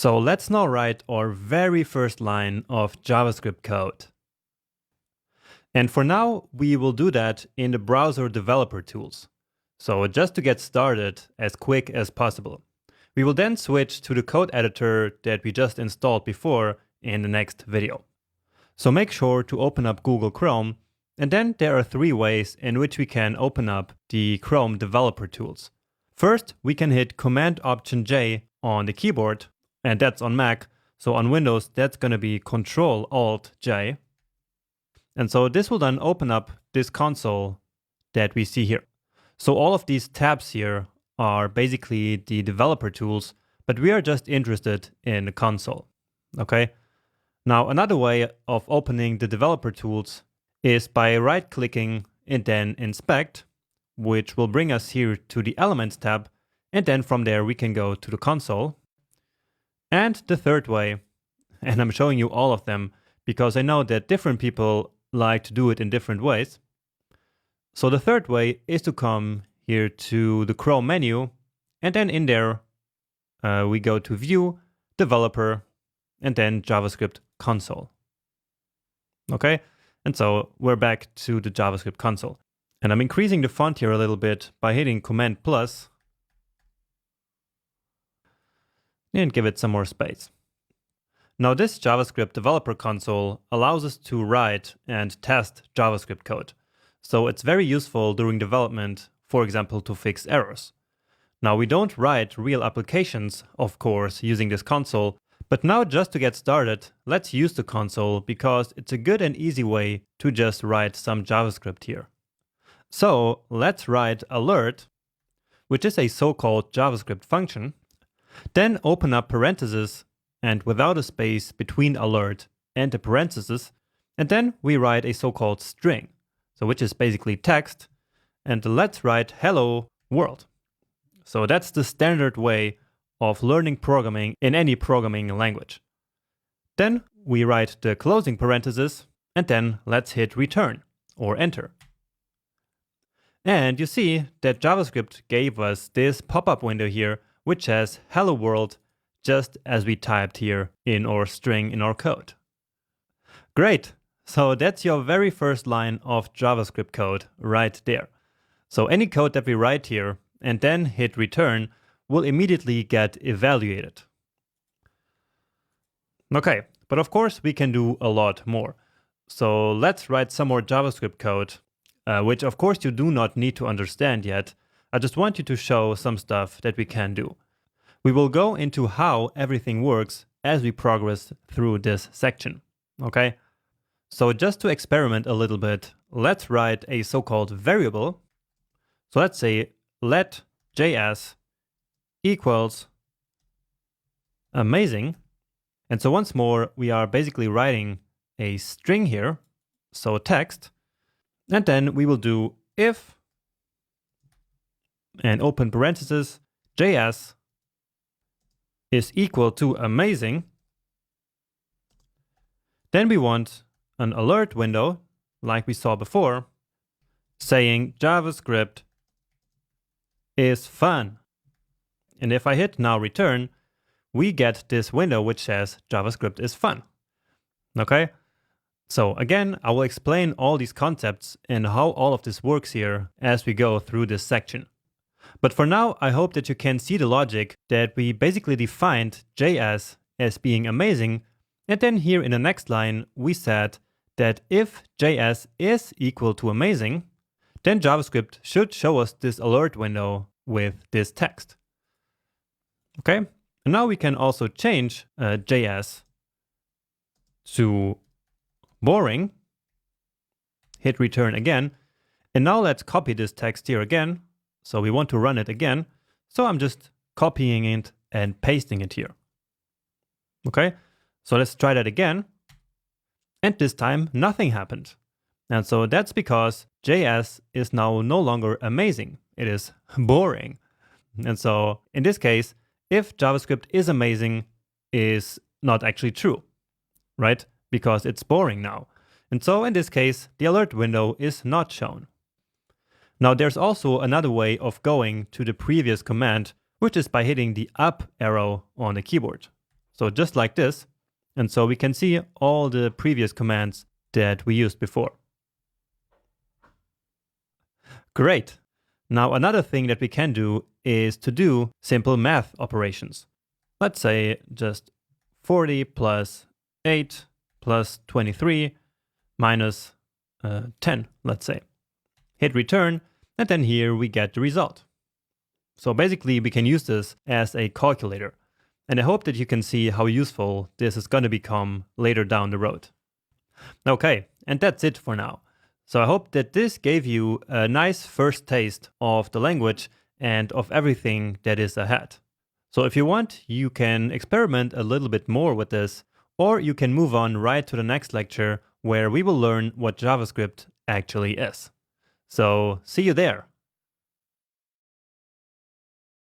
So let's now write our very first line of JavaScript code. And for now, we will do that in the browser developer tools. So just to get started as quick as possible. We will then switch to the code editor that we just installed before in the next video. So make sure to open up Google Chrome, and then there are 3 ways in which we can open up the Chrome developer tools. First, we can hit Command-Option-J on the keyboard, and that's on Mac. So on Windows, that's going to be Control-Alt-J. And so this will then open up this console that we see here. So all of these tabs here are basically the developer tools, but we are just interested in the console. Okay. Now another way of opening the developer tools is by right-clicking and then Inspect, which will bring us here to the Elements tab, and then from there we can go to the console. And the third way, and I'm showing you all of them because I know that different people like to do it in different ways. So the third way is to come here to the Chrome menu, and then in there we go to View, Developer, and then JavaScript Console. Okay, and so we're back to the JavaScript console. And I'm increasing the font here a little bit by hitting Command+, and give it some more space. Now this JavaScript developer console allows us to write and test JavaScript code. So it's very useful during development, for example, to fix errors. Now we don't write real applications, of course, using this console, but now just to get started, let's use the console because it's a good and easy way to just write some JavaScript here. So let's write alert, which is a so-called JavaScript function. Then open up parentheses and without a space between alert and the parentheses, and then we write a so-called string, so which is basically text, and let's write hello world. So that's the standard way of learning programming in any programming language. Then we write the closing parentheses, and then let's hit return or enter. And you see that JavaScript gave us this pop-up window here, which says hello world, just as we typed here in our string in our code. Great, so that's your very first line of JavaScript code right there. So any code that we write here and then hit return will immediately get evaluated. Okay, but of course we can do a lot more. So let's write some more JavaScript code, which of course you do not need to understand yet. I just want you to show some stuff that we can do. We will go into how everything works as we progress through this section, okay? So just to experiment a little bit, let's write a so-called variable. So let's say let JS equals amazing. And so once more, we are basically writing a string here, so text, and then we will do if and open parentheses JS is equal to amazing. Then we want an alert window, like we saw before, saying JavaScript is fun. And if I hit now return, we get this window which says JavaScript is fun. Okay? So again, I will explain all these concepts and how all of this works here as we go through this section. But for now, I hope that you can see the logic that we basically defined JS as being amazing. And then here in the next line, we said that if JS is equal to amazing, then JavaScript should show us this alert window with this text. Okay, and now we can also change JS to boring, hit return again, and now let's copy this text here again. So we want to run it again, so I'm just copying it and pasting it here. Okay, so let's try that again, and this time nothing happened. And so that's because JS is now no longer amazing, it is boring. And so in this case, if JavaScript is amazing is not actually true, right? Because it's boring now. And so in this case, the alert window is not shown. Now there's also another way of going to the previous command, which is by hitting the up arrow on the keyboard. So just like this. And so we can see all the previous commands that we used before. Great. Now another thing that we can do is to do simple math operations. Let's say just 40 plus 8 plus 23 minus 10, let's say. Hit return, and then here we get the result. So basically we can use this as a calculator. And I hope that you can see how useful this is going to become later down the road. Okay, and that's it for now. So I hope that this gave you a nice first taste of the language and of everything that is ahead. So if you want, you can experiment a little bit more with this, or you can move on right to the next lecture where we will learn what JavaScript actually is. So see you there.